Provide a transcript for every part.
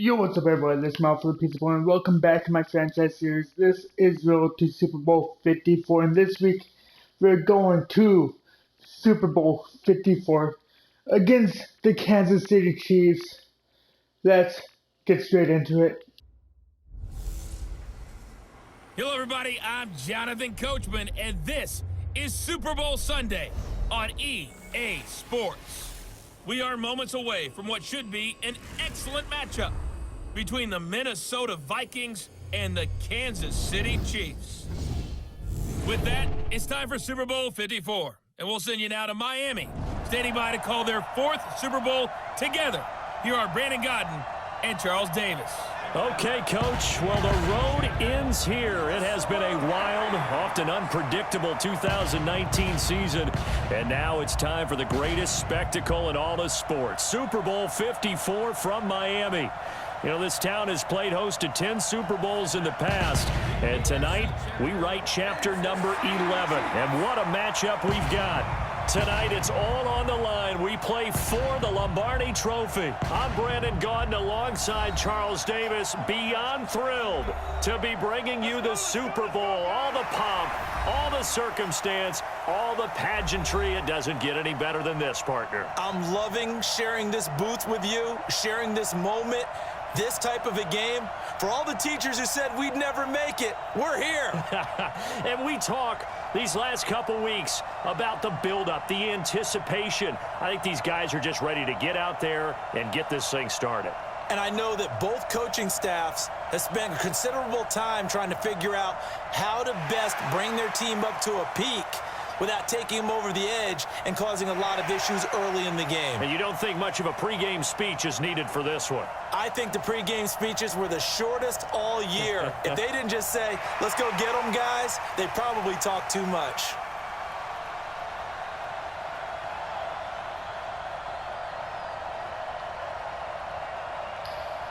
Yo, what's up everybody, this is Mouthful of Pizza Boy, and welcome back to my franchise series. This is Road to Super Bowl 54, and this week we're going to Super Bowl 54 against the Kansas City Chiefs. Let's get straight into it. Hello everybody, I'm Jonathan Coachman, and this is Super Bowl Sunday on EA Sports. We are moments away from what should be an excellent matchup between the Minnesota Vikings and the Kansas City Chiefs. With that, it's time for Super Bowl 54, and we'll send you now to Miami, standing by to call their fourth Super Bowl together. Here are Brandon Godden and Charles Davis. Okay, Coach. Well, the road ends here. It has been a wild, often unpredictable 2019 season, and now it's time for the greatest spectacle in all of sports. Super Bowl 54 from Miami. You know, this town has played host to 10 Super Bowls in the past, and tonight we write chapter number 11. And what a matchup we've got. Tonight, it's all on the line. We play for the Lombardi Trophy. I'm Brandon Gaudin alongside Charles Davis. Beyond thrilled to be bringing you the Super Bowl. All the pomp, all the circumstance, all the pageantry. It doesn't get any better than this, partner. I'm loving sharing this booth with you, sharing this moment, this type of a game. For all the teachers who said we'd never make it, we're here. And we talk these last couple weeks about the buildup, the anticipation. I think these guys are just ready to get out there and get this thing started. And I know that both coaching staffs have spent considerable time trying to figure out how to best bring their team up to a peak without taking them over the edge and causing a lot of issues early in the game. And you don't think much of a pregame speech is needed for this one? I think the pregame speeches were the shortest all year. If they didn't just say, let's go get them, guys, they probably talked too much.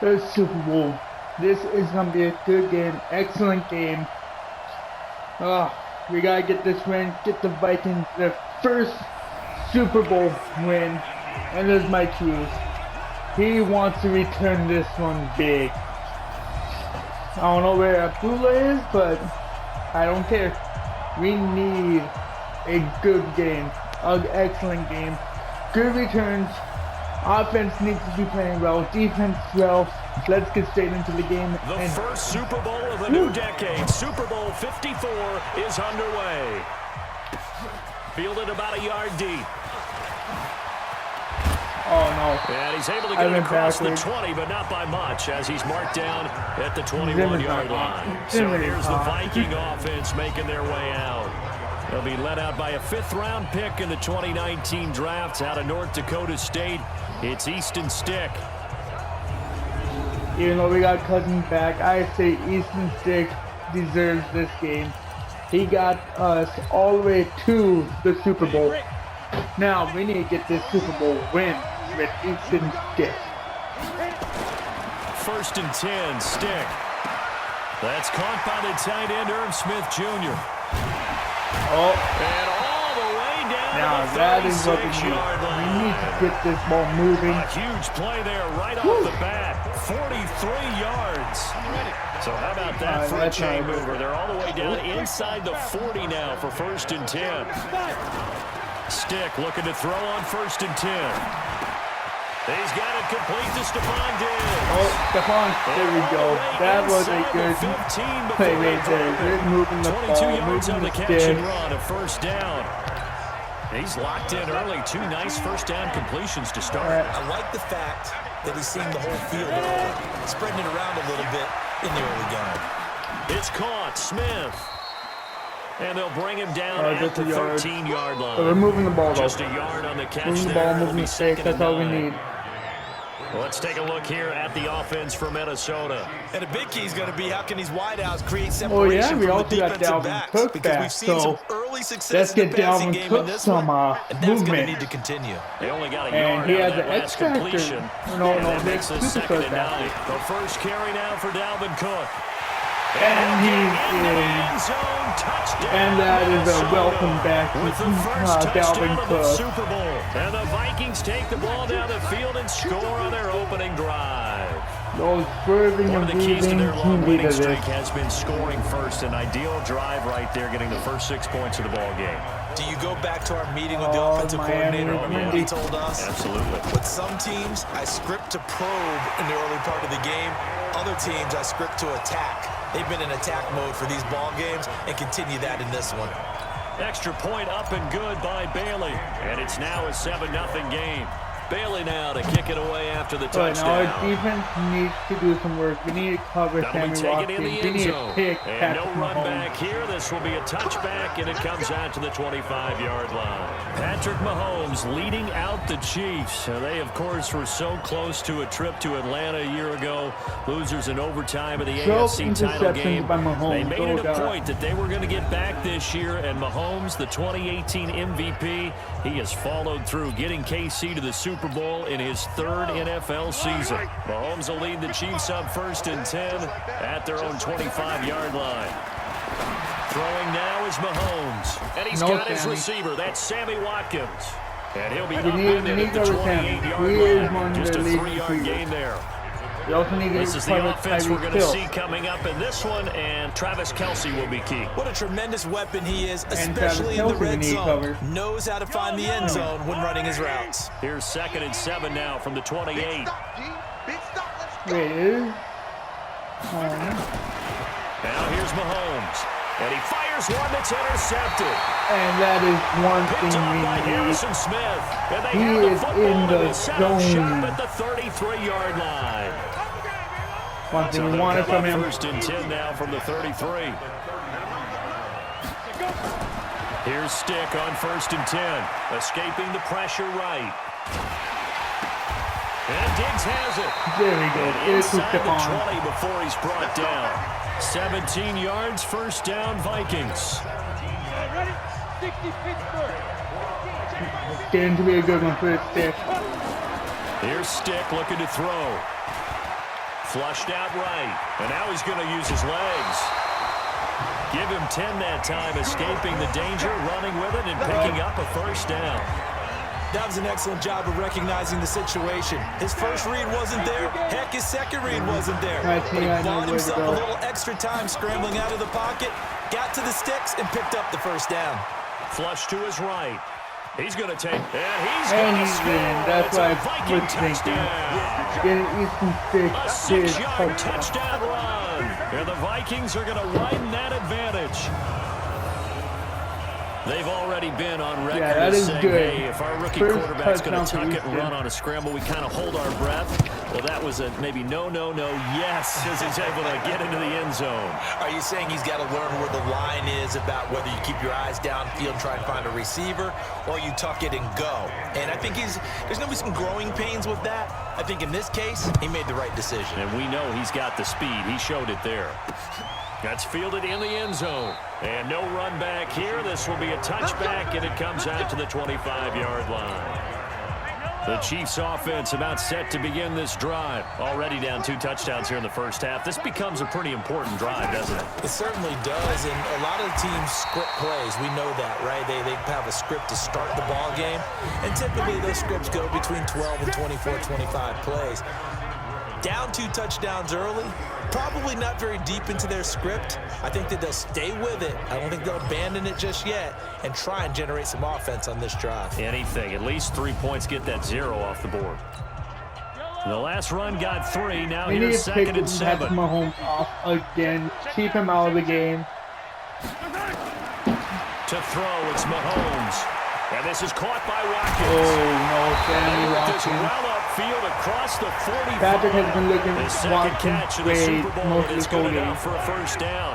The Super Bowl. This is going to be a good game, excellent game. We gotta get this win, get the Vikings their first Super Bowl win, and there's my cues. He wants to return this one big. I don't know where Abdullah is, but I don't care. We need a good game, an excellent game, good returns. Offense needs to be playing well, defense well. Let's get straight into the game. The first Super Bowl of the new decade, Super Bowl 54, is underway. Fielded about a yard deep. Oh, no. And he's able to get it across the 20, but not by much, as he's marked down at the 21-yard line. So here's the Viking offense making their way out. They'll be led out by a fifth-round pick in the 2019 draft out of North Dakota State. It's Easton Stick. Even though we got Cousins back, I say Easton Stick deserves this game. He got us all the way to the Super Bowl. Now we need to get this Super Bowl win with Easton Stick. 1st and 10, Stick. That's caught by the tight end, Irv Smith Jr. Oh. And all the way down now to the that is what we need. yard line. We need to get this ball moving. A huge play there right off the bat. 43 yards. So how about that for a chain mover? They're all the way down inside the 40 now for 1st and 10. Stick looking to throw on 1st and 10. He's got it complete to Stephon Diggs. Oh, Stephon, there we go. That was a good play right there. Good moving the ball, 22 yards on moving the the catch and stick. run, a 1st down. He's locked in early. 2 nice 1st down completions to start. I like the fact that he's seeing the whole field early, spreading it around a little bit in the early game. It's caught. Smith. And they'll bring him down at the 13-yard line. So we're moving the ball, though. Just a yard on the catch Moving the there. ball, moving the sticks. That's all we need. Well, let's take a look here at the offense for Minnesota. And a big key is going to be how can these wideouts create Oh yeah, separation we from also the got defensive Dalvin backs, Cook because back, we've seen some so early success let's in the get passing Dalvin game Cook in this some one, and that's going to movement. need to continue. They only got a And yard he out has of that the X last factor. completion. No, And that they makes it super 2nd and 9. factor. The first carry now for Dalvin Cook. And he's in. And that is a welcome back to Dalvin Cook. Super Bowl. And the Vikings take the ball down the field and score on their opening drive. Those swerving One and of the keys to weaving their long team winning leaders. streak has been scoring first. An ideal drive right there, getting the first 6 points of the ball game. Do you go back to our meeting with the Oh, offensive Miami, coordinator? Remember what he Miami. told us? Absolutely. With some teams, I script to probe in the early part of the game. Other teams, I script to attack. They've been in attack mode for these ball games and continue that in this one. Extra point up and good by Bailey. And it's now a 7-0 game. Bailey now to kick it away after the But now our touchdown. defense needs to do some work. We need to cover That'll be Sammy taken in Watkins. the We end need to zone. pick And no Patrick run Mahomes. back here. This will be a touchback, and it comes out to the 25-yard line. Patrick Mahomes leading out the Chiefs. They, of course, were so close to a trip to Atlanta a year ago. Losers in overtime of the 12 AFC title game. interceptions by Mahomes. They made it Oh, a God. point that they were going to get back this year, and Mahomes, the 2018 MVP, he has followed through, getting KC to the Super Bowl in his third NFL season. Mahomes will lead the Chiefs up 1st and 10 at their own 25-yard line. Throwing now is Mahomes. And he's No, got his Sammy. receiver. That's Sammy Watkins. And he'll be We upended need at the to overtime. He 28-yard is one line. of Just the a lead 3-yard receivers. gain there. We also need to This is the cover offense we're Tyreek going to Hill. see coming up in this one, and Travis Kelce will be key. What a tremendous weapon he is, Travis especially in the Kelce we red need zone. cover. Knows how to find the end zone when running his routes. Here's 2nd and 7 now from the 28. Wait, is? Now here's Mahomes. And he fires one that's intercepted. And that is one Picked thing up we by need. Harrison Smith. And they He have the is football in and the they set up zone. shop at the 33-yard line. One thing So we they'll wanted come from up him. 1st and 10 now from the 33. Here's Stick on 1st and 10. Escaping the pressure right. And Diggs has it. There we go. And It is to inside the Stephon. 20 before he's brought down. 17 yards, 1st down, Vikings. It's getting to be a good one for the stick. Here's Stick looking to throw. Flushed out right. And now he's going to use his legs. Give him 10 that time, escaping the danger, running with it, and picking up a 1st down. That was an excellent job of recognizing the situation. His first read wasn't there. Heck, his second read wasn't there. I But think he I know bought where to himself go. a little extra time scrambling out of the pocket, got to the sticks, and picked up the 1st down. Flush to his right. He's going to take, and he's And going to he's score. in. That's It's what a I Viking was thinking. touchdown. Getting Easton Stick A is 6-yard touchdown. touchdown run. And the Vikings are going to widen that advantage. They've already been on record that as is saying, good. hey, if our rookie First quarterback's going to touchdown tuck for it and Houston. run on a scramble, we kind of hold our breath. Well, that was a maybe no, yes, as he's able to get into the end zone. Are you saying he's got to learn where the line is about whether you keep your eyes downfield and try and find a receiver, or you tuck it and go? And I think there's going to be some growing pains with that. I think in this case, he made the right decision. And we know he's got the speed. He showed it there. That's fielded in the end zone. And no run back here. This will be a touchback, and it comes out to the 25-yard line. The Chiefs offense about set to begin this drive. Already down 2 touchdowns here in the first half. This becomes a pretty important drive, doesn't it? It certainly does, and a lot of teams script plays. We know that, right? They have a script to start the ball game, and typically those scripts go between 12 and 24, 25 plays. Down 2 touchdowns early, probably not very deep into their script. I think that they'll stay with it. I don't think they'll abandon it just yet and try and generate some offense on this drive. Anything. At least 3 points. Get that 0 off the board. The last run got 3. Now We need here's to pick 2nd and 7. Patrick Mahomes off again. Keep him out of the game. To throw, it's Mahomes. And this is caught by Watkins. Oh, no, Sammy This Watkins. well upfield across the 45. Patrick has been looking His second Watkins catch in the great Super Bowl, most and of it's the whole good game. enough for a 1st down.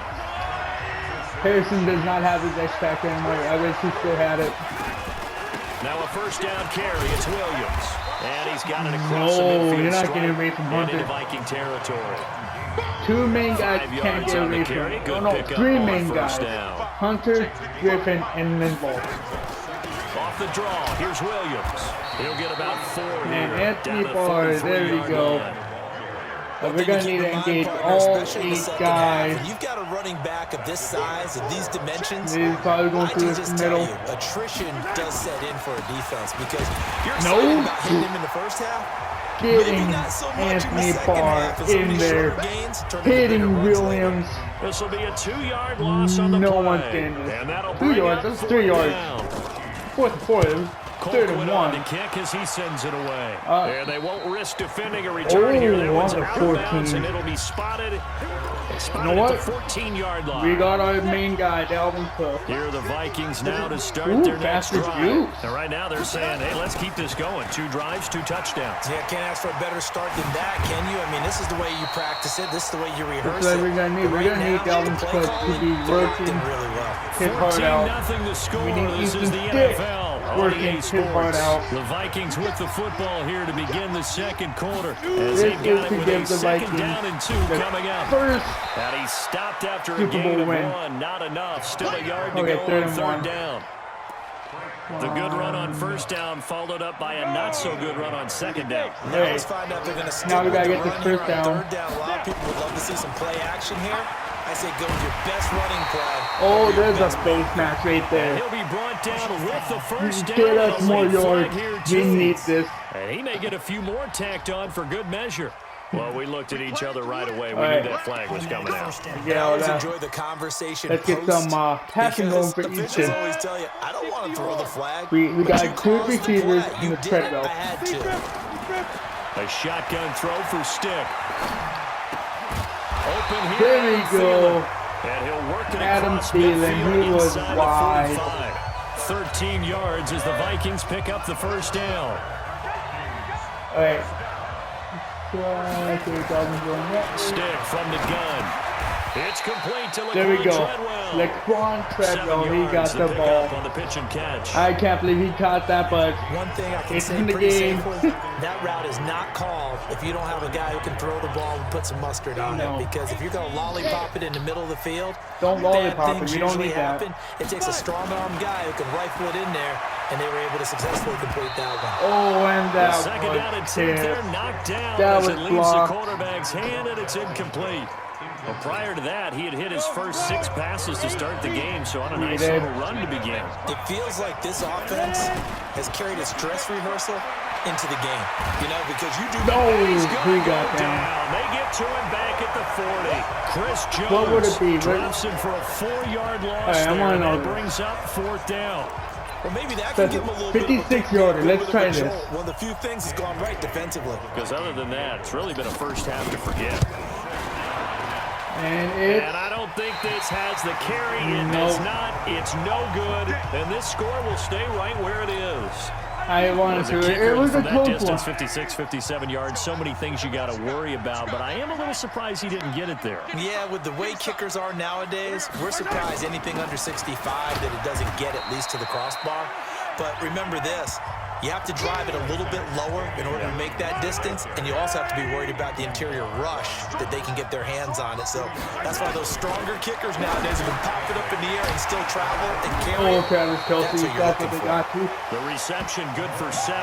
Harrison does not have his X factor anymore. I wish he still had it. Now a 1st down carry. It's Williams. And he's got it across the No, midfield you're not stripe getting away from and into Hunter. Viking territory. 2 main guys 5 can't yards get on the away carry. from Good him. No, pickup 3 on main 1st guys. down. Hunter, Griffin, and Linville. Off the draw, here's Williams. He'll get about 4 Man, here. Anthony Down to the Barr, there we 43-yard go. line. But we're going to need to engage all 8 guys. You've got a running back of this size, of these dimensions. He's probably going I through can this just tell middle. you, attrition does set in for a defense because you're No. excited about hitting him in the first half. getting not so much in the Anthony second Barr half, as some of in these there, shorter gains turn into bigger hitting ones later. Williams. This will be a 2-yard loss on the No play. one's getting this. And that'll 2 bring yards, up that's 4th 3 yards. down. 4th and 4, it was 3rd and Colquitt on 1. to kick as he sends it away. And they won't risk defending a Oh, return here. That one's on out the of bounds, 14. and it'll be spotted. You know what? At the 14-yard line. We got our main guy, Dalvin Cook. Here are the Vikings now to start Ooh, their next fastest drive. use. And right now they're saying, hey, let's keep this going. 2 drives, 2 touchdowns. Yeah, can't ask for a better start than that, can you? I mean, this is the way you practice it. This is the way you rehearse That's it. what we're gonna need. But We're gonna need right now, Dalvin the play Cook to calling, be they're working really well. his heart out. 14-0 the score. We need This is Ethan the Stick NFL. working his heart out. The Vikings with the football here to begin the second quarter. As This they've is got it to with give a the second Vikings down and 2 the coming up. first And he stopped after a Super gain Bowl of win. 1. Not enough. Still a yard to Okay, go 3rd on and 3rd 1. down. The good run on 1st down followed up by a not-so-good run on 2nd down. Now Hey, let's find out if they're going to stick now we with gotta the get this run here first on down. 3rd down. A lot of people would love to see some play action here. I say go with your best running play. Oh, Your there's a best face match right there. He'll be brought down with the first down. Get us and a more late flag yards. here, We too. need this. And he may get a few more tacked on for good measure. Well, we looked at each other right away. We All knew right. that flag was coming out. Get I all always that. enjoy the conversation. Let's get post some passing because going for officials Easton. always tell you, I don't want to throw the flag. We but got you good caused the receivers play. in You the did tread it. belt. I had to. A shotgun throw for Stick. Open here. There we go. And he'll work it Adam across Thielen, midfield he was inside wide. the 45. 13 yards as the Vikings pick up the first down. All right. Stick from the gun. It's complete to There we Laquan go. Treadwell. Laquan 7 Treadwell, he got yards the pick ball. up on the pitch and catch. I can't believe he caught that, but One thing I can It's say in the pretty game. safely, that route is not called if you don't have a guy who can throw the ball and put some mustard on No. it. Because if you're going to lollipop it in the middle of the field, Don't bad lollipop it. things We don't usually need that. happen. It takes a strong-arm guy who can rifle it in there, and they were able to successfully complete that one. oh, and that Second down and was 10. They're terrible. knocked down That as was it leaves blocked. the quarterback's hand, and it's incomplete. Well, prior to that, he had hit his first 6 passes to start the game, so on a nice did. little run to begin. It feels like this offense has carried its dress rehearsal into the game. You know, because you do. No, He's he gonna got go down. They get to him back at the 40. Chris Jones What would it be? drops him for a 4-yard loss right, I there, wanna and know that this. brings up 4th down. Well, maybe that can That's give him a little 56 bit of a yarder. Let's try this. One of the few things that's gone right defensively. Because other than that, it's really been a first half to forget. And it's And I don't think this has the carry. It No. does not. It's no good. And this score will stay right where it is. I wanted As a to. kicker It was a from that close one. distance, 56, 57 yards. So many things you got to worry about. But I am a little surprised he didn't get it there. Yeah, with the way kickers are nowadays, we're surprised anything under 65 that it doesn't get at least to the crossbar. But remember this, you have to drive it a little bit lower in order to make that distance, and you also have to be worried about the interior rush that they can get their hands on it. So that's why those stronger kickers nowadays have been popping up in the air and still travel and carry. Oh, Travis Kelce, That's what you're that's what looking they got to. The reception good for 7.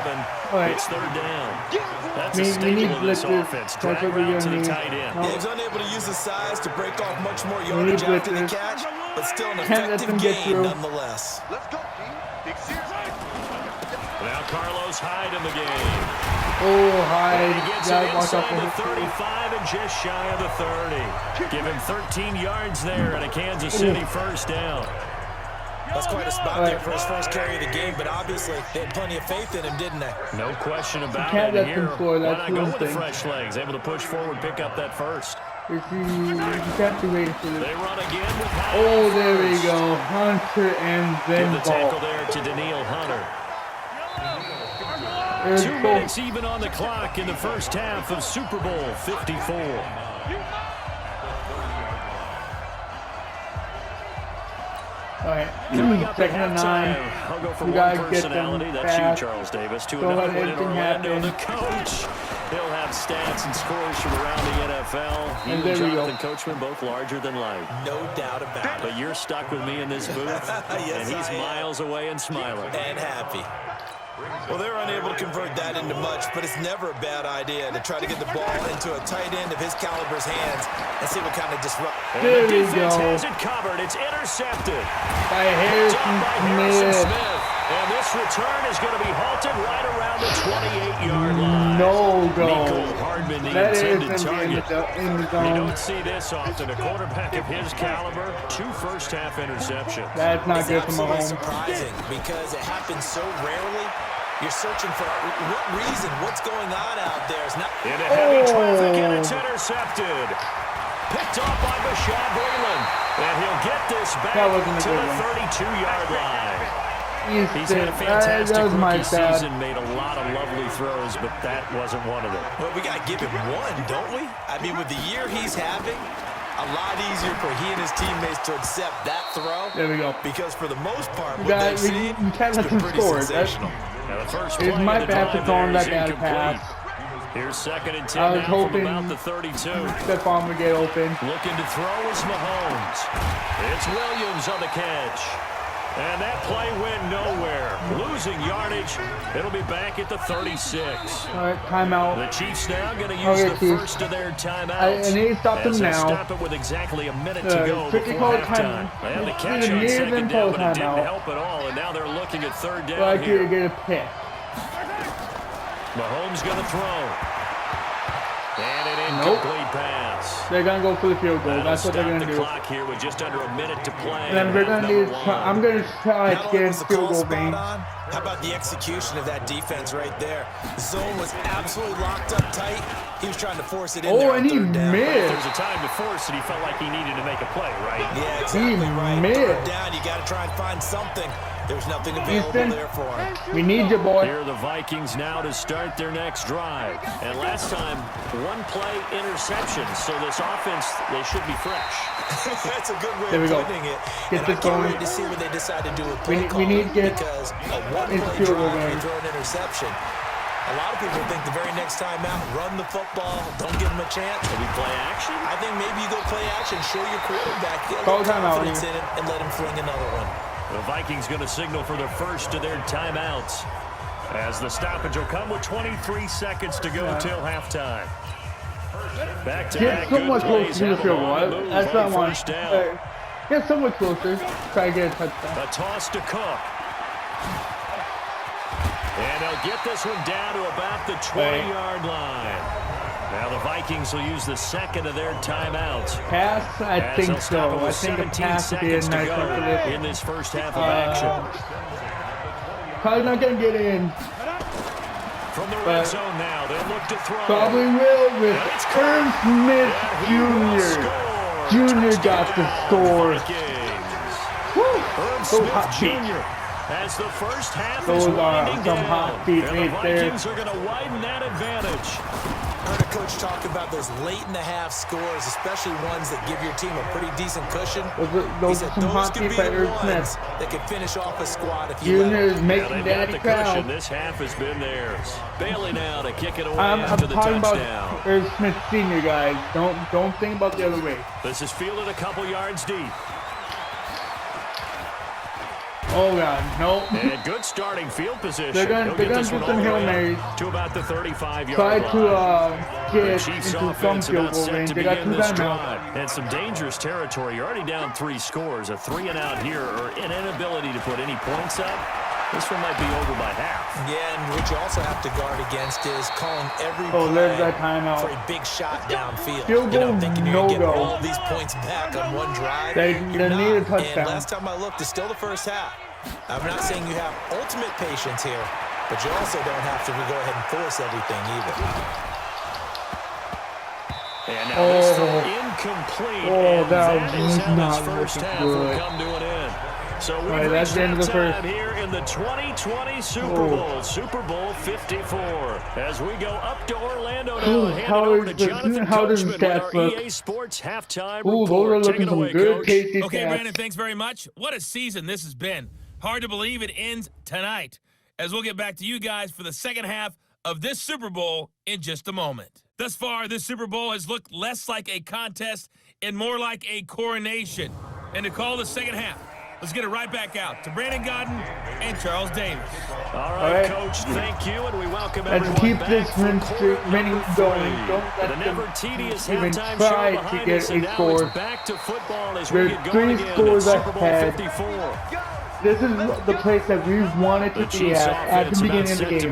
All right. It's 3rd down. That's a We need staple of this blitzes. offense. That's Drag what we're route to gonna the need. tight end. No. He was unable to use his size to break off much more need yardage after the blitzes. catch, but still an Can't let them effective get gain through. nonetheless. Now Carlos Hyde in the game. Oh, Hyde. He gets Gotta it watch out inside for the his 35 and just shy of the 30. Give him 13 yards there and a Kansas City first down. That's quite a spot All there right. for his first carry of the game, but obviously they had plenty of faith in him, didn't they? No question about can't it. let Here, them score. why That's not go one with the thing. fresh legs? Able to push forward, pick up that first. You can't be waiting for this. They run again with Hyde. Oh, there we first. go. Hunter and Give then the tackle ball. there to Daniil Hunter. There's 2 both. minutes even on the clock in the first half of Super Bowl 54. All right. Coming up at 2nd and halftime, 9. I'll go for We one gotta get personality. them That's back. you, Charles Davis. To Don't another let one in anything Orlando. happen. The coach. He'll have stats and scores from around the NFL. You And and there we Jonathan go. Coachman, both larger than life. No doubt about it. But you're stuck with me in this booth, Yes, and he's I am. miles away and smiling. And happy. Well, they're unable to convert that into much, but it's never a bad idea to try to get the ball into a tight end of his caliber's hands and see what kind of disrupt. And There the we defense go. has it covered. It's intercepted. By Picked up by Harrison Harrison Smith. Smith. And this return is going to be halted right around the 28-yard line. No go. Mecole Hardman, the That is intended in the target. zone. You don't see this often. A quarterback of his caliber, 2 first-half interceptions. That's not It's good for absolutely Mahomes. surprising because it happens so rarely. You're searching for what reason, what's going on out there. It's not. Into heavy traffic, and it's intercepted. Picked off by Bashaud Breeland. And he'll get this back That wasn't a to good the one. 32-yard line. He's He's had a fantastic that was my rookie bad. season, made a lot of lovely throws, but that wasn't one of them. Well, we got to give him one, don't we? I mean, with the year he's having, a lot easier for he and his teammates to accept that throw. There we go. Because for the most part, what Guys, they've seen you can't has let been them pretty score. sensational. Now the first It's play my of the bad for drive throwing there that is bad incomplete. pass. Here's 2nd and 10 I was now from hoping about the 32. Stephon would get open. Looking to throw is Mahomes. It's Williams on the catch. And that play went nowhere. Losing yardage. It'll be back at the 36. All right, timeout. The Chiefs now going to use Okay, the Chiefs. first of their timeouts. I need to stop them As they now. stop it with exactly a minute to go Quickly before call halftime. time. They had the It's catch either on near 2nd than down, call but it didn't timeout. help at all. And now they're looking at 3rd down But I here. could get a pick. Mahomes going to throw. And an Nope. incomplete pass. They're gonna go for the field goal. That'll That's what they're stop gonna the do. clock here with just under a minute to play. And then we're gonna Number need. one. I'm gonna try Not to only get was a the field call goal spot game. on, how about the execution of that defense right there? The zone was absolutely locked up tight. He was trying to force it in there Oh, on and he 3rd down. If missed. there's a time to force it, he felt like he needed to make a play, right? Yeah, exactly right. missed. 3rd down, you got to try and find something. There's nothing available Houston. there for him. We need you, boy. Here are the Vikings now to start their next drive. And last time, 1-play interception. So this offense, they should be fresh. That's a good way There we of go. putting it. Get And this I can't going. wait to see what they decide to do with We play need- we need to get because a into one-play field goal drive, range. you throw an interception. A lot of people think the very next time out, run the football, don't give them a chance. Maybe play action? I think maybe you go play action, show your quarterback, get a Call little timeout confidence here. in it, and let him fling another one. The Vikings going to signal for the first of their timeouts, as the stoppage will come with 23 seconds to go till halftime. Back to Get back somewhat good close plays to the have field them goal. on the move That's on not one. first down. Get somewhat closer. Try to get a touchdown. A toss to Cook. And they'll get this one down to about the 20-yard line. Now the Vikings will use the second of their timeouts. Pass? I As think they'll stop it so. I with think a 17 pass would be a seconds to nice one for go this. in this first half of action. Probably not gonna get in. From the red zone now, they'll look to throw. Probably will with And it's Irv Smith And he will Jr. score. Jr. got the score. Vikings. Woo! Irv Those Smith hot feet. Jr. as the first half Those is are winding some down. hot feet And the right there. Vikings are going to widen that advantage. I heard a coach talk about those late-in-the-half scores, especially ones that give your team a pretty decent cushion. Those are some hot could feet be by the Irv Smith. ones that could finish off a squad if you Jr. let is them. Now making they've got daddy the cushion. proud. This half has been theirs. Bailey now to kick it away I'm after the talking about touchdown. Irv Smith Sr. guys. Don't think about the other way. This is fielded a couple yards deep. Oh God, no. And good starting field position. They're gonna He'll do get this one some all the Hail way Marys. up to about the 35-yard Try line. to The get Chiefs into some offense field about goal set range. to They got begin two this timeouts. drive. And some dangerous territory. You're already down 3 scores. A 3 and out here, or an inability to put any points up. This one might be over by half. Yeah, and what you also have to guard against is calling every Oh, there's play that timeout. for a big shot downfield. Field goal, Thinking you're going to get no-go. all these points back on one drive. They You're need a not. touchdown. And last time I looked, it's still the first half. I'm not saying you have ultimate patience here, but you also don't have to go ahead and force everything either. And now this throw Oh. incomplete. Oh, and that that is was how not this first looking half will good. come to an end. So we've Right, that's reached the end of the halftime first. here in the 2020 Super Oh. Bowl, Super Bowl 54. As we go up to Orlando now, Ooh, and hand how it over to is the- Jonathan how does the Coachman with stats our look? EA Sports halftime Ooh, those are report. Take looking it some away, good, Coach. tasty Okay, stats. Brandon, thanks very much. What a season this has been. Hard to believe it ends tonight, as we'll get back to you guys for the second half of this Super Bowl in just a moment. Thus far, this Super Bowl has looked less like a contest and more like a coronation. And to call the second half, let's get it right back out to Brandon Godden and Charles Davis. All All right, right. Coach, thank you, and we welcome Let's everyone keep back this for win quarter streak winning number going. 3. Don't let The them never-tedious even halftime try show to behind get us, a and now score. it's back to football as We're we get 3 going again at scores Super Bowl ahead. 54. This is the place that we wanted to be at the beginning of the game.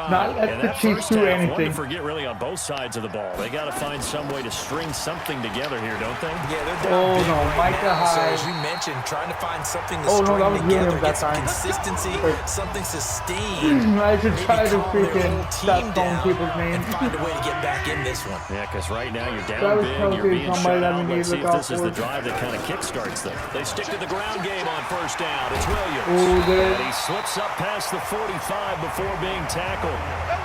Not let the Chiefs do anything. One to forget really on both sides of the ball. They got to find some way to string something together here, don't they? Yeah, they're down big right Micah now. So Hyde. as you mentioned, trying to find something to Oh, no, string that was together, Williams that get some time. consistency, something sustained. I should try Maybe to calm their freaking whole stop team throwing down people's names. and find a way to get back in this one. Yeah, because right now you're That down was big, probably you're being somebody shut that we out. need Let's to see if look out this is the for. drive that kind of kickstarts them. They stick to the ground game on first down. It's Williams. Oh, good. And he slips up past the 45 before being tackled.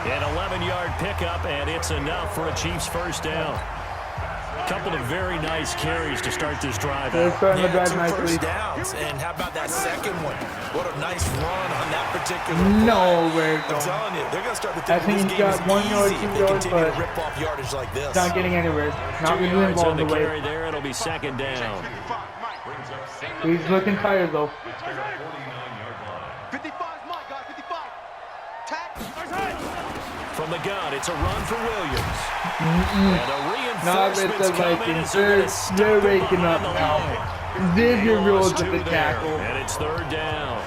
An 11-yard pickup, and it's enough for a Chiefs first down. Couple of very nice carries to start this drive They're out. starting to Yeah, drive 2 nicely. first downs. And how about that second one? What a nice run on that particular play. Nowhere I'm going. telling you, they're going to start to I think think this he's game got is 1 yard, easy 2 if they yards, continue to but rip off yardage like this. not getting anywhere. Not 2 really yards involved on the the way. carry there. It'll be second down. He's looking tired though. 55, my guy, 55. Tack. From the gun, it's a run for Williams. And a Not with reinforcement's the coming Vikings. as they're They're gonna stop him waking up behind the now. line. Xavier Rhodes Lost with the two there, tackle. and it's third down.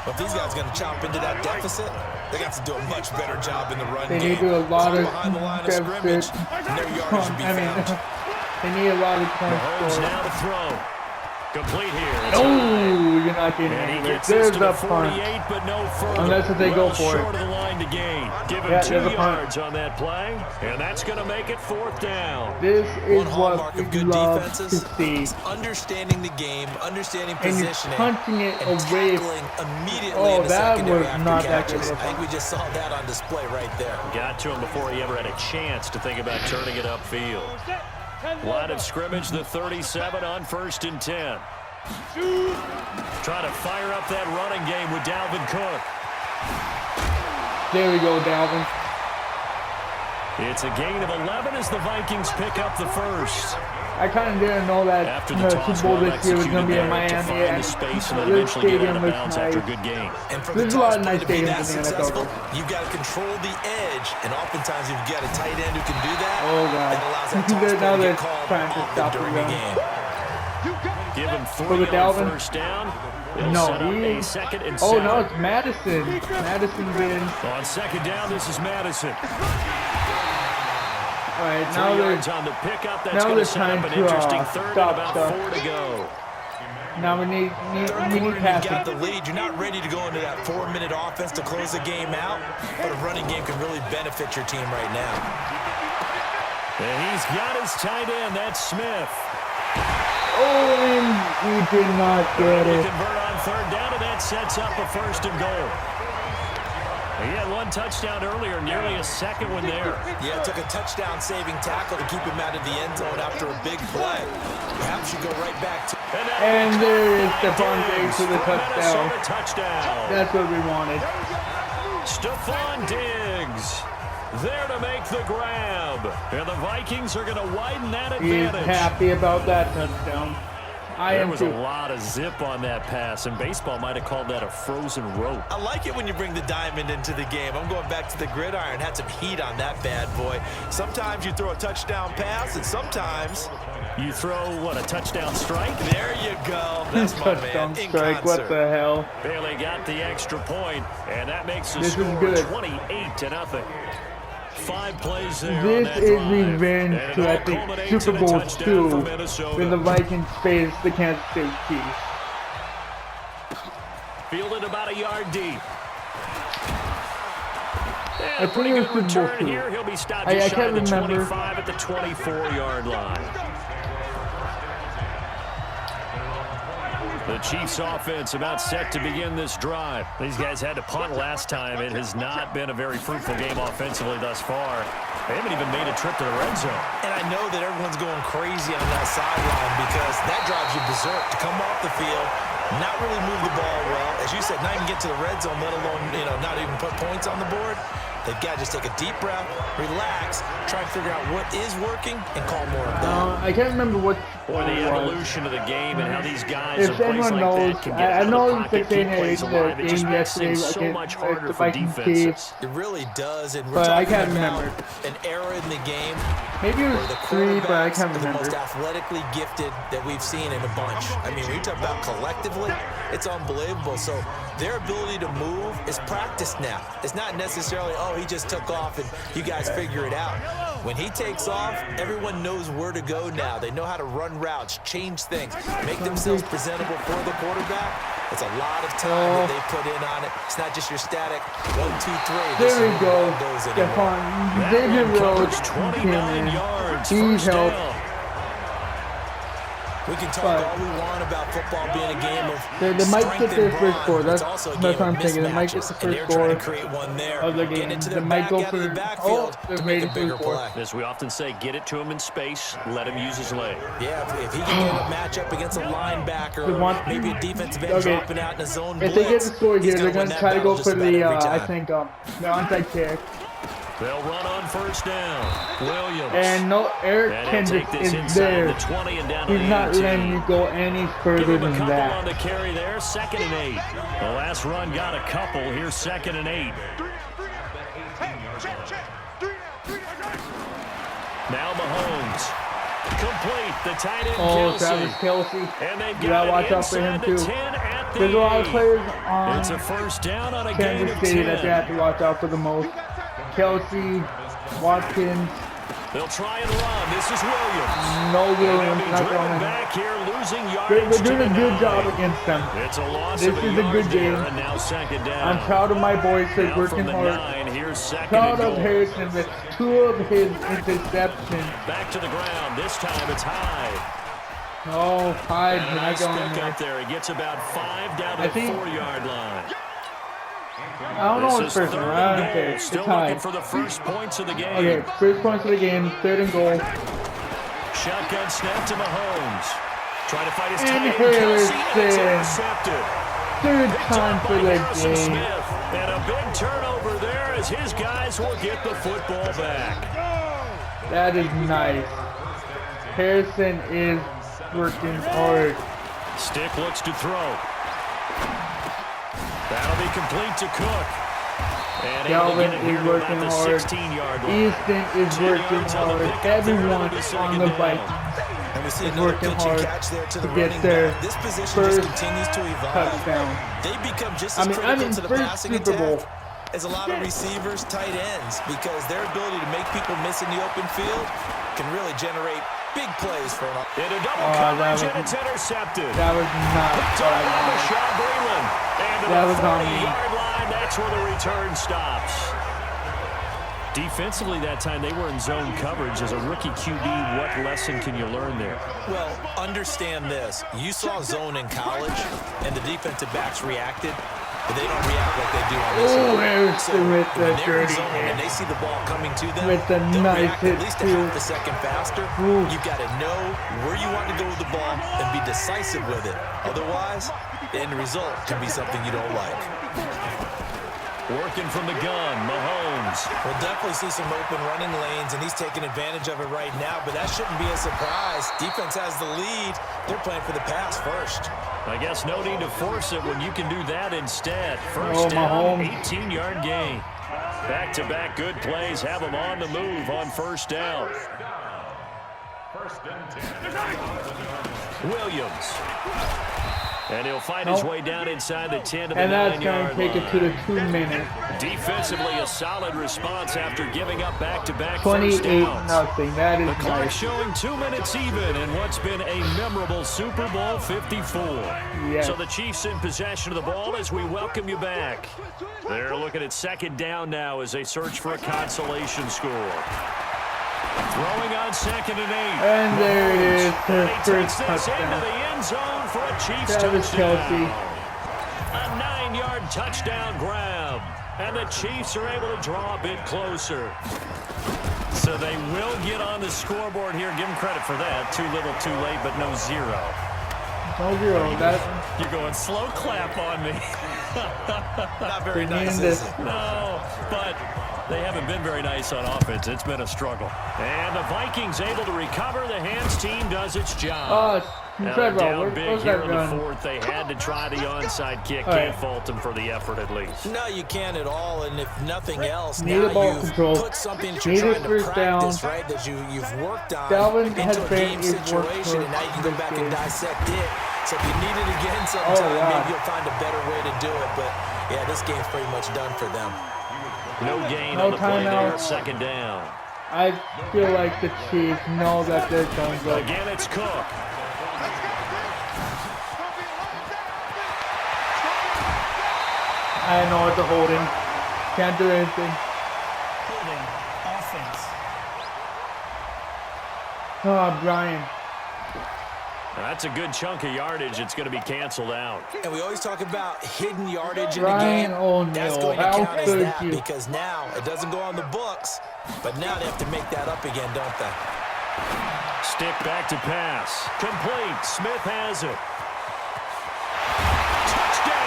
But if these guys are going to chomp into that deficit, they got to do a much better job in the run They game. need to do a lot of Behind the line of deficit. scrimmage, and their yardage should be I mean, found. they need a lot of points Mahomes scored. now to throw. Complete here. It's Oh, you're not getting And he anywhere. gets this There's to the the punt. 48, but no further. Unless if they go Well for it. short of the line to gain. Give him Yeah, 2 there's a punt. yards on that play, and that's going to make it fourth down. This is One what hallmark we of good love defenses to see. is understanding the game, understanding And you're positioning, punting it and away. tackling immediately Oh, in the that secondary was after not that catches. good of a I think we just saw that on display right there. Got to him before he ever had a chance to think about turning it upfield. Line of scrimmage, the 37 on 1st and 10. Trying to fire up that running game with Dalvin Cook. There we go, Dalvin. It's a gain of 11 as the Vikings pick up the first. I kind of didn't know that After the the toss, Super Bowl well this year was going to be in executed there to Miami. find And the space and then this eventually get out stadium of looks bounds nice. after a good game. And for There's the a lot toss of play nice to be stadiums that in the NFL, successful, though. you've got to control the edge, and oftentimes if you've got a tight end who can do that, Oh, God. that allows that toss Now play to they're get called trying to often stop the during the run. game. Give him For 3 the on Dalvin? first down. They'll No, set up he- a second and Oh, 7. no, it's Madison. Madison's in. On second down, this is Madison. All right, 3 now yards they're on the pickup. That's now going they're to set up trying an to, interesting third and stop about stuff. 4 to go. now we need Third quarter, you've got passing. the lead. You're not ready to go into that 4-minute offense to close the game out, but a running game can really benefit your team right now. And he's got his tight end. That's Smith. Oh, and he did not get They it. convert on third down, and that sets up a 1st and goal. He had 1 touchdown earlier, nearly a second one there. Yeah, it took a touchdown-saving tackle to keep him out of the end zone after a big play. Perhaps you go right back to... And there is Stephon Diggs to the Minnesota touchdown. touchdown. That's what we wanted. Stephon Diggs there to make the grab. And the Vikings are going to widen that He's advantage. happy about that touchdown. I There am was a too. lot of zip on that pass, and baseball might have called that a frozen rope. I like it when you bring the diamond into the game. I'm going back to the gridiron. Had some heat on that bad boy. Sometimes you throw a touchdown pass, and sometimes... You throw, what, a touchdown strike? There you go. That's my Touchdown man. In strike. What concert. the hell? Bailey got the extra point, and that makes the This is score good. 28-0. 5 plays there on This that is drive. revenge And it to, all I think, culminates in Super a Bowl touchdown for 2 Minnesota. when the Vikings faced the Kansas City Chiefs. Fielded about a yard deep. I And a think pretty it was good Super Bowl return 2. here. He'll be stopped I just shy can't of the remember. 25 at the 24-yard line. The Chiefs offense about set to begin this drive. These guys had to punt last time. It has not been a very fruitful game offensively thus far. They haven't even made a trip to the red zone. And I know that everyone's going crazy on that sideline because that drives you berserk to come off the field, not really move the ball well. As you said, not even get to the red zone, let alone, not even put points on the board. They've got to just take a deep breath, relax, try and figure out what is working, and call more of that. I can't remember what Or the it was. evolution of the game and how these guys If in plays anyone like knows, that can get I out of know the it's pocket, the keep same plays as alive. the It just game makes yesterday things so against much the harder for Vikings defenses. Chiefs. It really does, and we're But I talking can't about remember. an era in the game Maybe it where was the 3, but I quarterbacks can't are the most remember. athletically gifted that we've seen in a bunch. I mean, when you talk about collectively, it's unbelievable. So their ability to move is practiced now. It's not necessarily, oh, he just took off and you guys figure it out. When he takes off, everyone knows where to go now. They know how to run routes, change things, make themselves presentable for the quarterback. It's a lot of time that they put in on it. It's not just your static 1, 2, 3. There we go. Stephon Xavier Rhodes 29 yards. He First helped. down. We can talk all we want about football being a game of They might get strength their and first brawn, score. but That's it's also a what game I'm of thinking. They might get the mismatches, and they're first trying to score create one there. of the Get game. into They the might back go out of the for backfield the to make a Raiders bigger score. play. As we often say, get it to him in space, let him use his leg. Yeah, if he can get a matchup against a linebacker, They want- or maybe a defensive end Okay. dropping out in a zone If blitz, they get the score he's here, they're win going to that try to battle go just for about the, every I time. think, the onside kick. They'll run on first down. Williams. And no, Eric And he'll take Kendricks this is inside there. the 20 and down to He's the not 18. letting you go any Give further him a than couple on the that. carry there. 2nd and 8. The last run got a couple. Here's 2nd and 8. Now Mahomes. Complete. The tight end Oh, Kelsey. Travis Kelsey. And they've You got gotta it watch out for him, inside too. the 10 at the There's a lot of 8. players on It's a first down on a gain Kansas of City that they 10. have to watch out for the most. Kelsey, Watkins, They'll try and run. This is Williams. no And they'll Williams, be not driven going. back here, losing They're yardage to doing the a good 9. job against them. It's a loss This of a is a yard good there, game. and now 2nd down. I'm proud of my boys for Now working from the hard. 9, here's 2nd Proud and of goal. Harrison with 2 of his interceptions. Back to the ground. This time it's high. Oh, Hyde, And a not nice going pick there. up there. He gets about 5 down to I the think- 4-yard line. I don't know This what's is first 3rd one. I and don't goal. care. It's Still looking tied. for the first points of the game. Okay, first points of the game, 3rd and goal. Shotgun snap to Mahomes. Trying to fight his And tight end, Kelsey, and it's Harrison. intercepted. 3rd Picked time up for by the Harrison game. Smith. And a big turnover there as his guys will get the football back. That is nice. Harrison is working hard. Stick looks to throw. That'll be complete to Cook. And able to Galvin get it here is to working about the hard. 16-yard line. Easton is 10 working yards on the hard. pickup there. Everyone It'll be on second the down. Vikings And we see is another working pitch and hard catch there to the to get running their back. This position first just continues to evolve. touchdown. They become just I as mean, critical to the first passing Super Bowl. attack as a lot of receivers, tight ends, because their ability to make people miss in the open field can really generate big plays for an Into double Oh, coverage, that and was- it's intercepted. That was not Picked what up I by wanted. Rashad Breeland. And to That the was on me. 40-yard line, that's where the return stops. Defensively that time, they were in zone coverage. As a rookie QB, what lesson can you learn there? Well, understand this. You saw zone in college, and the defensive backs reacted, but they don't react like they do on this Oh, one. Harrison with the when they're in dirty zone and hit. they see the ball coming to them, With the they'll nice react hit, at least a too. half a second faster. Ooh. You've got to know where you want to go with the ball and be decisive with it. Otherwise, the end result can be something you don't like. Working from the gun, Mahomes. We'll definitely see some open running lanes, and he's taking advantage of it right now, but that shouldn't be a surprise. Defense has the lead. They're playing for the pass first. I guess no need to force it when you can do that instead. First Oh, down, Mahomes. 18-yard gain. Back-to-back good plays have them on the move on first down. Williams. And he'll find his way down inside the 10 to the And that's going 9-yard to take line. it to the 2-minute. Defensively, a solid response after giving up back-to-back first 28-0. downs. That is The clock nice. showing 2 minutes even in what's been a memorable Super Bowl 54. Yes. So the Chiefs in possession of the ball as we welcome you back. They're looking at 2nd down now as they search for a consolation score. Throwing on 2nd and 8. And there it is, And their he first takes this into touchdown. the end zone for a Chiefs Travis touchdown. Kelsey. A 9-yard touchdown grab. And the Chiefs are able to draw a bit closer. So they will get on the scoreboard here. Give them credit for that. Too little, too late, but no 0. No zero. That You're going slow clap on me. Not very nice, tremendous. is it? No, but they haven't been very nice on offense. It's been a struggle. And the Vikings able to recover. The hands team does its job. Now they're down big here in the fourth. They had to try the onside kick. Can't fault them for the effort at least. No, you can't at all. And if nothing else, Need now ball you've control. put something that you're trying to practice, right, that you've worked on into a game situation, and now you can go back and dissect it. So if you need it again sometime, maybe you'll find a better way to do it. But, yeah, this game's pretty much done for them. No gain on the play there. Second down. I feel like the Chiefs know that they're done. Again, it's Cook. I know it's a holding. Can't do anything. Holding. Offense. Oh, Brian. Now, that's a good chunk of yardage. It's going to be canceled out. And we always talk about hidden yardage in the Brian game. O'Neal. That's going to count as that you. because now it doesn't go on the books, but now they have to make that up again, don't they? Stick back to pass. Complete. Smith has it. Touchdown!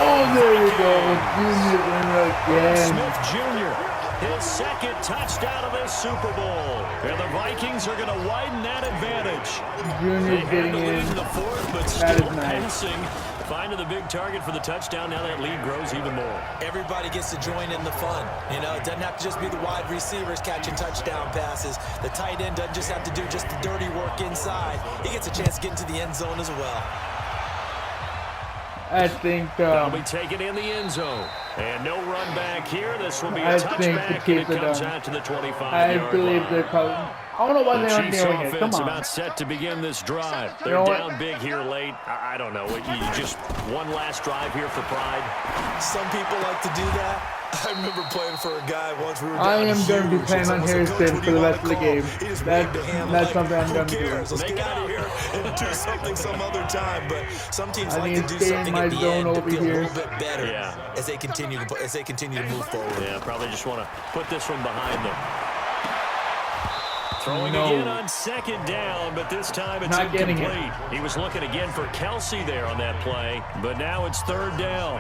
Oh, there you go. Junior again. Smith Jr., his second touchdown of this Super Bowl. And the Vikings are going to widen that advantage. Junior getting in. The fourth, but That still is nice. passing. Finding the big target for the touchdown. Now that lead grows even more. Everybody gets to join in the fun. You know, it doesn't have to just be the wide receivers catching touchdown passes. The tight end doesn't just have to do just the dirty work inside. He gets a chance to get into the end zone as well. I think They'll be taken in the end zone. And no run back here. This will be a I think the touchback, and Chiefs it are comes done. out to the 25-yard I line. believe they're probably. I don't know why The they aren't Chiefs doing it. Come offense on. about set to begin this drive. They're know what? down big here late. I don't know. You just one last drive here for pride. Some people like to do that. I remember playing for a guy once. We were I down am going to be huge, playing and on someone said, "Coach, Harrison what do for you the wanna rest of the call?" game. He just That's waved a hand that's like, something I'm "Who going to do. cares? Let's get out of here and do something some other time." But some teams I like need to do to stay in something my at the zone end to over feel here. a little bit better as they continue to move forward. Yeah, probably just want to put this one behind them. Throwing No. again on second down, but this time it's Not getting incomplete. He was looking again for Kelsey there on that play, but now it's third down.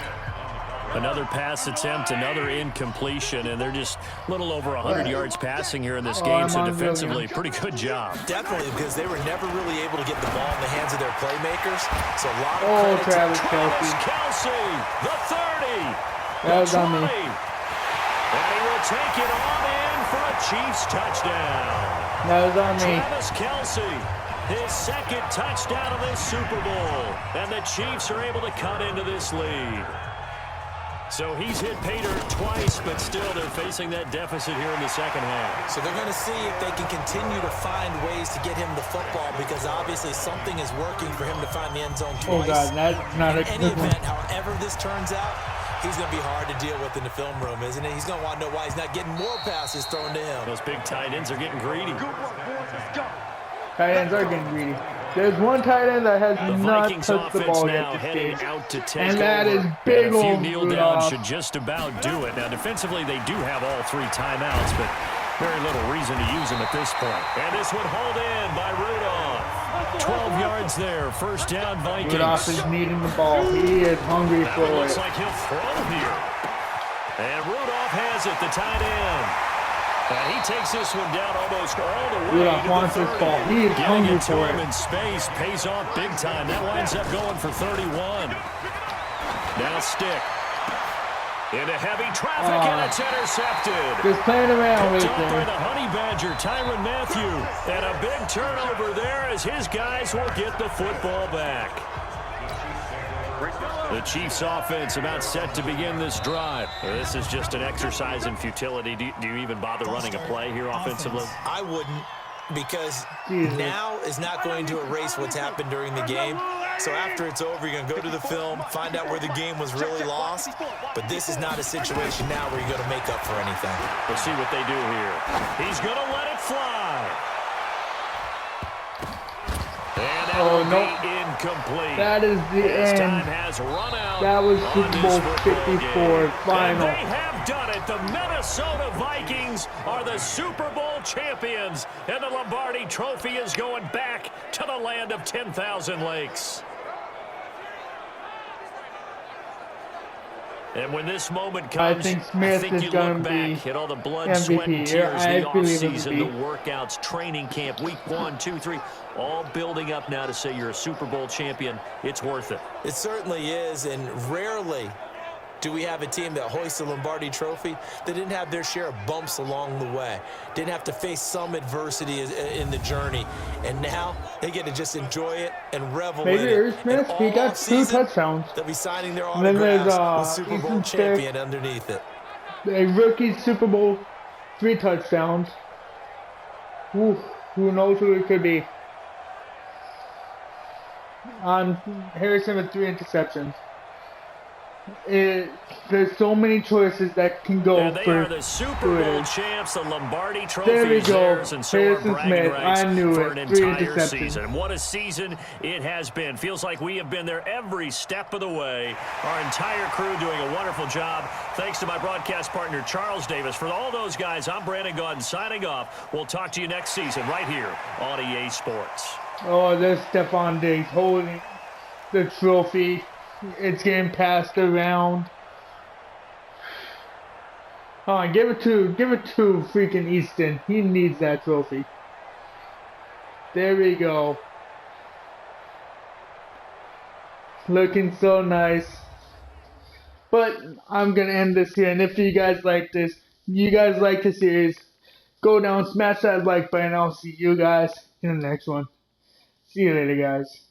Another pass attempt, another incompletion, and they're just a little over 100 yards passing here in this game, so defensively, pretty good job. Definitely, because they were never really able to get the ball in the hands of their playmakers. So a lot of credit to Travis Travis Kelce. Kelce, the 30, That was the on me. 20, and he will take it on in for a Chiefs touchdown. That was on me. Travis Kelce, his second touchdown of this Super Bowl, and the Chiefs are able to cut into this lead. So he's hit pay dirt twice, but still they're facing that deficit here in the second half. So they're going to see if they can continue to find ways to get him the football, because obviously something is working for him to find the end zone Oh, twice. God, that's not a In any good one. event, however this turns out, he's going to be hard to deal with in the film room, isn't he? He's going to want to know why he's not getting more passes thrown to him. Those big tight ends are getting greedy. Tight ends are getting greedy. There's one tight end that has The not Vikings touched the offense ball now yet heading this game. out to take And that over. is big And a few old kneel downs Rudolph. should just about do it. Now, defensively, they do have all three timeouts, but very little reason to use them at this point. And this one hauled in by Rudolph. 12 yards there. First down, Vikings. Rudolph is needing the ball. He is hungry That for one looks it. like he'll throw here. And Rudolph has it, the tight end. And he takes this one down almost all the way Rudolph to wants the this 30. ball. He is Getting hungry it to for him it. in space pays off big time. That winds up going for 31. Now Stick. Into heavy traffic, and it's intercepted. Just playing around with Picked off by him. the Honey Badger, Tyrann Mathieu. And a big turnover there as his guys will get the football back. The Chiefs offense about set to begin this drive. This is just an exercise in futility. Do you even bother running a play here offensively? I wouldn't, because Jesus. now is not going to erase what's happened during the game. So after it's over, you're going to go to the film, find out where the game was really lost. But this is not a situation now where you're going to make up for anything. We'll see what they do here. He's going to let it fly. And that will be incomplete. That is the This time end. has run out. That was on Super this Bowl football 54 game. final. And they have done it. The Minnesota Vikings are the Super Bowl champions. And the Lombardi Trophy is going back to the land of 10,000 lakes. And when this moment comes, I think Smith is you going look to be back at all the blood, MVP. sweat, and tears, I the believe it offseason, will the be. workouts, training camp, week 1, 2, 3, all building up now to say you're a Super Bowl champion. It's worth it. It certainly is, and rarely do we have a team that hoists the Lombardi Trophy that didn't have their share of bumps along the way, didn't have to face some adversity in the journey, and now they get to just enjoy it and revel in it. Smith, And he all got 2 offseason, touchdowns. they'll be signing their And then there's, autographs with Super Bowl Easton Stick. champion underneath it. A rookie Super Bowl, 3 touchdowns. Ooh, who knows who it could be? Harrison with 3 interceptions. There's so many choices that can go And they for are the Super Bowl it. champs. The Lombardi Trophy There we is go. theirs, and so are Harrison bragging Smith. rights I knew for it. an 3 entire interceptions. season. And what a season it has been. Feels like we have been there every step of the way. Our entire crew doing a wonderful job. Thanks to my broadcast partner, Charles Davis. For all those guys, I'm Brandon Gaudin signing off. We'll talk to you next season right here on EA Sports. Oh, there's Stephon Diggs holding the trophy. It's getting passed around. Give it to freaking Easton. He needs that trophy. There we go. Looking so nice. But I'm gonna end this here. And if you guys like this, you guys like the series, go down, smash that like button. I'll see you guys in the next one. See you later, guys.